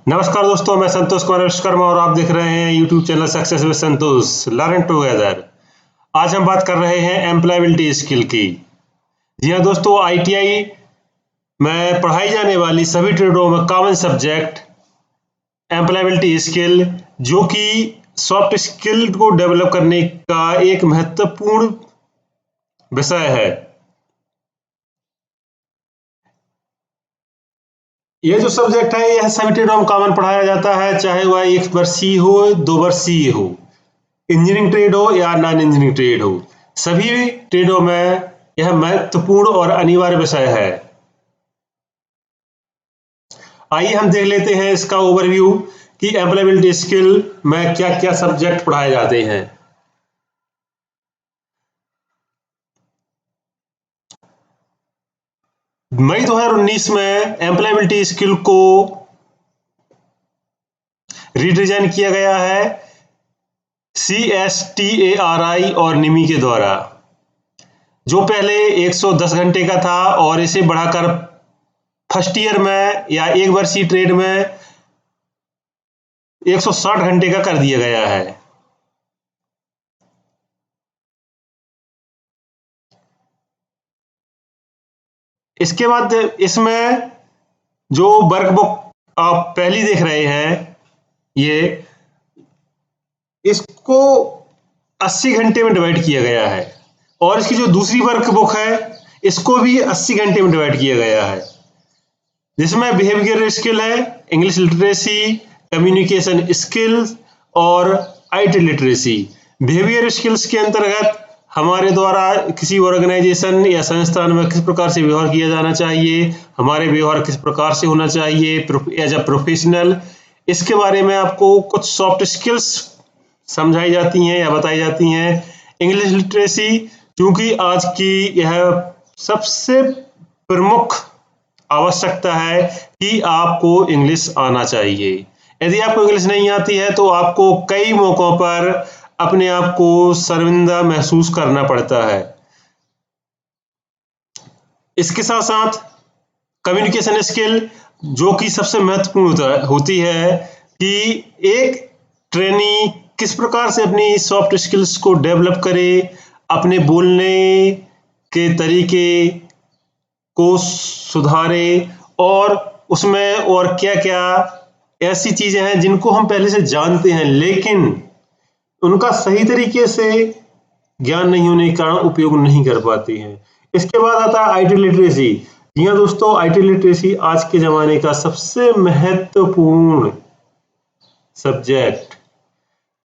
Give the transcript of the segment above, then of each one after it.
नमस्कार दोस्तों, मैं संतोष कुमार विश्वकर्मा और आप देख रहे हैं YouTube channel success with Santosh learn together. आज हम बात कर रहे हैं एम्प्लॉयबिलिटी स्किल की। जी हाँ दोस्तों, आईटीआई में पढ़ाई जाने वाली सभी ट्रेडों में कॉमन सब्जेक्ट एम्प्लॉयबिलिटी स्किल, जो कि सॉफ्ट स्किल को डेवलप करने का एक महत्वपूर्ण विषय है। ये जो सब्जेक्ट है यह सभी ट्रेडों में कॉमन पढ़ाया जाता है, चाहे वह 1 वर्षीय हो 2 वर्षीय हो, इंजीनियरिंग ट्रेड हो या नॉन इंजीनियरिंग ट्रेड हो। सभी ट्रेडों में यह महत्वपूर्ण और अनिवार्य विषय है। आइए हम देख लेते हैं इसका ओवरव्यू कि एम्प्लॉयबिलिटी स्किल में क्या क्या सब्जेक्ट पढ़ाए जाते हैं। मई 2019 में एम्प्लॉयबिलिटी स्किल को रीडिजाइन किया गया है CSTARI और निमी के द्वारा, जो पहले 110 घंटे का था और इसे बढ़ाकर फर्स्ट ईयर में या 1 वर्षीय ट्रेड में 160 घंटे का कर दिया गया है। इसके बाद इसमें जो वर्कबुक आप पहली देख रहे हैं, इसको 80 घंटे में डिवाइड किया गया है और इसकी जो दूसरी वर्कबुक है इसको भी 80 घंटे में डिवाइड किया गया है, जिसमें बिहेवियर स्किल है, इंग्लिश लिटरेसी, कम्युनिकेशन स्किल्स और आईटी लिटरेसी। बिहेवियर स्किल्स के अंतर्गत हमारे द्वारा किसी ऑर्गेनाइजेशन या संस्थान में किस प्रकार से व्यवहार किया जाना चाहिए, हमारे व्यवहार किस प्रकार से होना चाहिए एज अ प्रोफेशनल, इसके बारे में आपको कुछ सॉफ्ट स्किल्स समझाई जाती हैं या बताई जाती हैं। इंग्लिश लिटरेसी, क्योंकि आज की यह सबसे प्रमुख आवश्यकता है कि आपको इंग्लिश आना चाहिए। यदि आपको इंग्लिश नहीं आती है तो आपको कई मौकों पर अपने आप को शर्मिंदा महसूस करना पड़ता है। इसके साथ साथ कम्युनिकेशन स्किल, जो कि सबसे महत्वपूर्ण होती है कि एक ट्रेनी किस प्रकार से अपनी सॉफ्ट स्किल्स को डेवलप करे, अपने बोलने के तरीके को सुधारे और उसमें और क्या क्या ऐसी चीजें हैं जिनको हम पहले से जानते हैं लेकिन उनका सही तरीके से ज्ञान नहीं होने के कारण उपयोग नहीं कर पाती हैं। इसके बाद आता है आईटी लिटरेसी। जी हाँ दोस्तों, आईटी लिटरेसी आज के जमाने का सबसे महत्वपूर्ण सब्जेक्ट,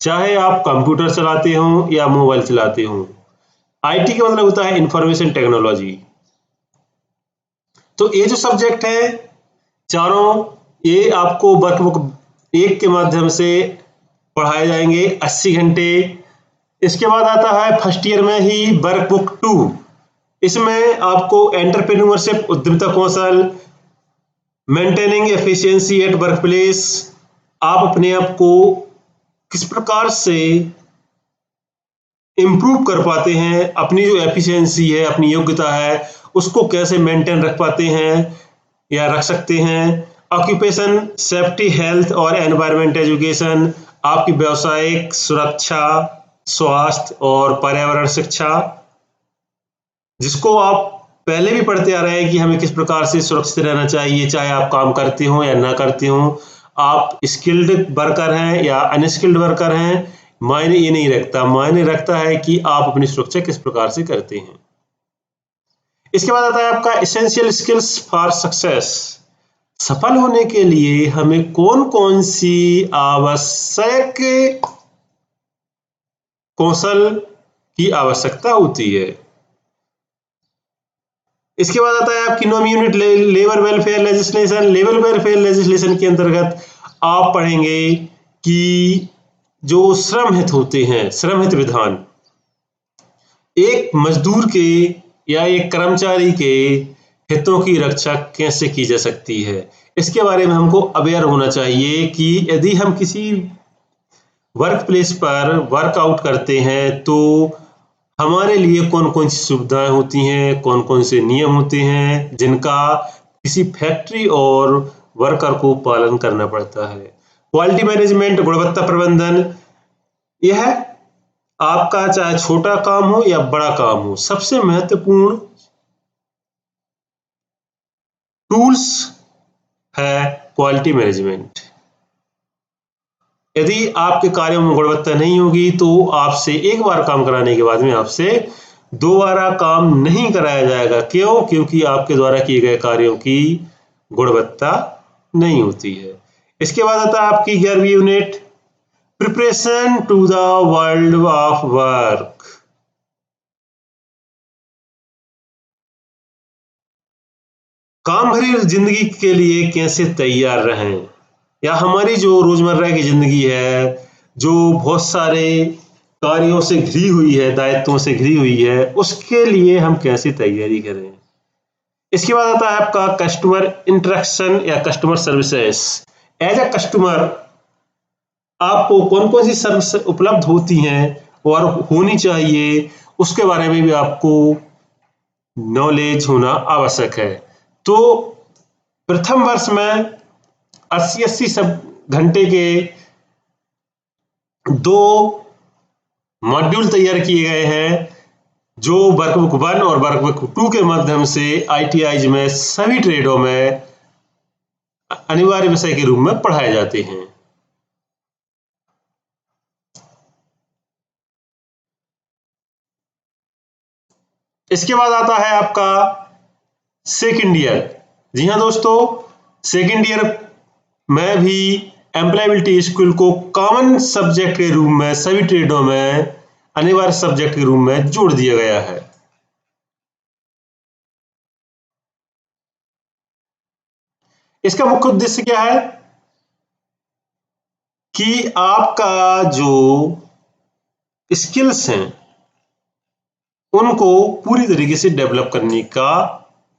चाहे आप कंप्यूटर चलाते हो या मोबाइल चलाते हो। आईटी का मतलब होता है इंफॉर्मेशन टेक्नोलॉजी। तो ये जो सब्जेक्ट है चारों, ये आपको वर्कबुक 1 के माध्यम से पढ़ाए जाएंगे 80 घंटे। इसके बाद आता है फर्स्ट ईयर में ही वर्कबुक 2। इसमें आपको एंटरप्रेन्योरशिप, उद्यमिता कौशल, maintaining efficiency at work place, आप अपने आप को किस प्रकार से इम्प्रूव कर पाते हैं, अपनी जो एफिशिएंसी है, अपनी योग्यता है, उसको कैसे मेंटेन रख पाते हैं या रख सकते हैं। ऑक्यूपेशन सेफ्टी, हेल्थ और एनवायरमेंट एजुकेशन, आपकी व्यावसायिक सुरक्षा, स्वास्थ्य और पर्यावरण शिक्षा, जिसको आप पहले भी पढ़ते आ रहे हैं कि हमें किस प्रकार से सुरक्षित रहना चाहिए, चाहे आप काम करते हो या ना करते हो, आप स्किल्ड वर्कर हैं या अनस्किल्ड वर्कर हैं, मायने ये नहीं रखता। मायने रखता है कि आप अपनी सुरक्षा किस प्रकार से करते हैं। इसके बाद आता है आपका एसेंशियल स्किल्स फॉर सक्सेस। सफल होने के लिए हमें कौन कौन सी आवश्यक कौशल की आवश्यकता होती है। इसके बाद आता है आपकी non unit labour welfare legislation. Labour welfare legislation के अंतर्गत आप पढ़ेंगे कि जो श्रम हित होते हैं, श्रम हित विधान, एक मजदूर के या एक कर्मचारी के हितों की रक्षा कैसे की जा सकती है। इसके बारे में हमको अवेयर होना चाहिए कि यदि हम किसी वर्क प्लेस पर वर्कआउट करते हैं तो हमारे लिए कौन कौन सी सुविधाएं होती हैं, कौन कौन से नियम होते हैं जिनका किसी फैक्ट्री और वर्कर को पालन करना पड़ता है। क्वालिटी मैनेजमेंट, गुणवत्ता प्रबंधन, यह आपका चाहे छोटा काम हो या बड़ा काम हो, सबसे महत्वपूर्ण टूल्स है क्वालिटी मैनेजमेंट। यदि आपके कार्यों में गुणवत्ता नहीं होगी तो आपसे एक बार काम कराने के बाद में आपसे दोबारा काम नहीं कराया जाएगा। क्यों? क्योंकि आपके द्वारा किए गए कार्यों की गुणवत्ता नहीं होती है। इसके बाद आता है आपकी 11वीं unit, preparation to the world of work. काम भरी जिंदगी के लिए कैसे तैयार रहें, या हमारी जो रोजमर्रा की जिंदगी है, जो बहुत सारे कार्यों से घिरी हुई है, दायित्वों से घिरी हुई है, उसके लिए हम कैसे तैयारी करें। इसके बाद आता है आपका कस्टमर इंटरेक्शन या customer services. As a customer आपको कौन कौन सी सर्विस उपलब्ध होती हैं और होनी चाहिए, उसके बारे में भी आपको नॉलेज होना आवश्यक है। तो प्रथम वर्ष में 80 सब घंटे के 2 मॉड्यूल तैयार किए गए हैं, जो वर्कबुक 1 और वर्कबुक 2 के माध्यम से ITIs में सभी ट्रेडों में अनिवार्य विषय के रूप में पढ़ाए जाते हैं। इसके बाद आता है आपका सेकेंड ईयर। जी हाँ दोस्तों, सेकेंड ईयर में भी एम्प्लॉयबिलिटी स्किल को कॉमन सब्जेक्ट के रूप में सभी ट्रेडों में अनिवार्य सब्जेक्ट के रूप में जोड़ दिया गया है। इसका मुख्य उद्देश्य क्या है कि आपका जो स्किल्स हैं उनको पूरी तरीके से डेवलप करने का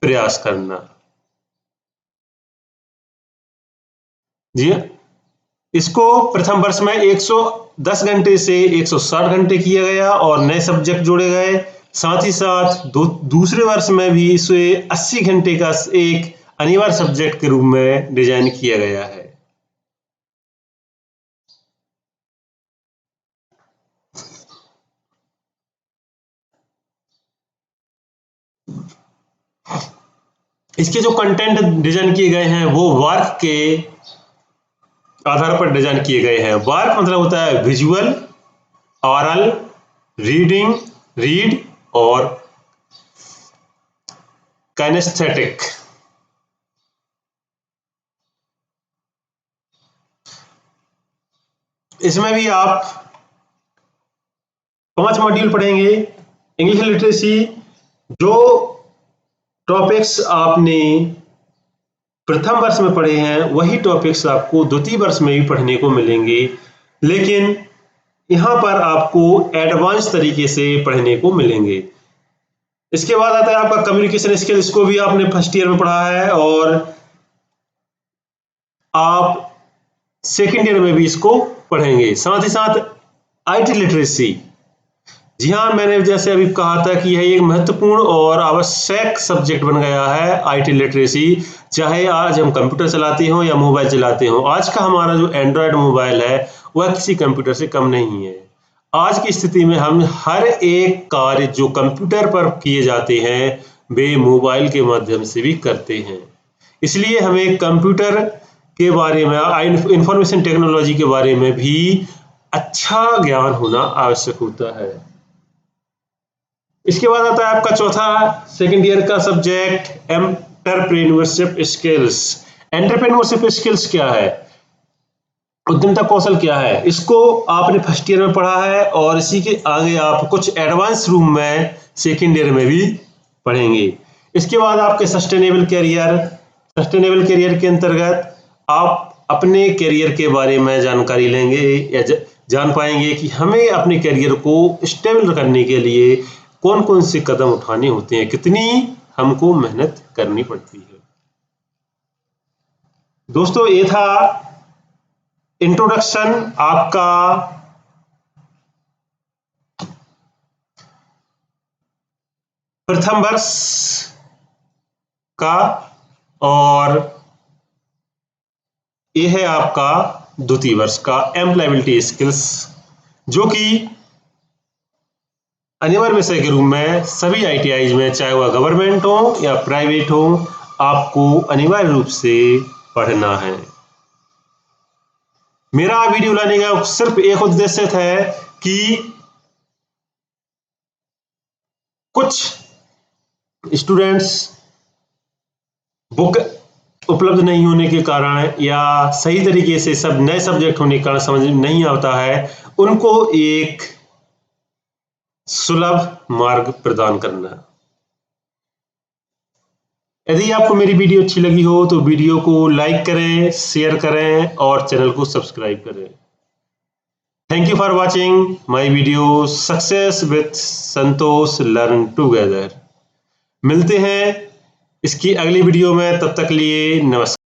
प्रयास करना। जी, इसको प्रथम वर्ष में 110 घंटे से 160 घंटे किया गया और नए सब्जेक्ट जोड़े गए। साथ ही साथ दूसरे वर्ष में भी इसे 80 घंटे का एक अनिवार्य सब्जेक्ट के रूप में डिजाइन किया गया है। इसके जो कंटेंट डिजाइन किए गए हैं वो वर्क के आधार पर डिजाइन किए गए हैं। वर्क मतलब होता है विजुअल, ऑरल, रीडिंग, रीड और काइनेस्थेटिक। इसमें भी आप 5 मॉड्यूल पढ़ेंगे। इंग्लिश लिटरेसी, जो टॉपिक्स आपने प्रथम वर्ष में पढ़े हैं वही टॉपिक्स आपको द्वितीय वर्ष में भी पढ़ने को मिलेंगे, लेकिन यहाँ पर आपको एडवांस तरीके से पढ़ने को मिलेंगे। इसके बाद आता है आपका कम्युनिकेशन स्किल। इसको भी आपने फर्स्ट ईयर में पढ़ा है और आप सेकेंड ईयर में भी इसको पढ़ेंगे। साथ ही साथ IT लिटरेसी। जी हाँ, मैंने जैसे अभी कहा था कि यह एक महत्वपूर्ण और आवश्यक सब्जेक्ट बन गया है IT लिटरेसी। चाहे आज हम कंप्यूटर चलाते हो या मोबाइल चलाते हो, आज का हमारा जो एंड्रॉयड मोबाइल है वह किसी कंप्यूटर से कम नहीं है। आज की स्थिति में हम हर एक कार्य जो कंप्यूटर पर किए जाते हैं वे मोबाइल के माध्यम से भी करते हैं। इसलिए हमें कंप्यूटर के बारे में, इंफॉर्मेशन टेक्नोलॉजी के बारे में भी अच्छा ज्ञान होना आवश्यक होता है। इसके बाद आता है आपका चौथा सेकेंड ईयर का subject entrepreneurship skills. Entrepreneurship skills क्या है, उद्यमिता कौशल क्या है, इसको आपने फर्स्ट ईयर में पढ़ा है और इसी के आगे आप कुछ एडवांस रूम में सेकेंड ईयर में भी पढ़ेंगे। इसके बाद आपके सस्टेनेबल करियर के अंतर्गत आप अपने करियर के बारे में जानकारी लेंगे या जान पाएंगे कि हमें अपने करियर को स्टेबल करने के लिए कौन कौन से कदम उठाने होते हैं, कितनी हमको मेहनत करनी पड़ती है। दोस्तों, ये था इंट्रोडक्शन आपका प्रथम वर्ष का, और ये है आपका द्वितीय वर्ष का एम्प्लॉयबिलिटी स्किल्स, जो कि अनिवार्य विषय के रूप में सभी ITIs में, चाहे वह गवर्नमेंट हो या प्राइवेट हो, आपको अनिवार्य रूप से पढ़ना है। मेरा वीडियो लाने का सिर्फ एक उद्देश्य था कि कुछ स्टूडेंट्स बुक उपलब्ध नहीं होने के कारण या सही तरीके से सब नए सब्जेक्ट होने के कारण समझ नहीं आता है, उनको एक सुलभ मार्ग प्रदान करना। यदि आपको मेरी वीडियो अच्छी लगी हो तो वीडियो को लाइक करें, शेयर करें और चैनल को सब्सक्राइब करें। Thank you for watching my video success with Santosh learn together. मिलते हैं इसकी अगली वीडियो में, तब तक लिए नमस्कार।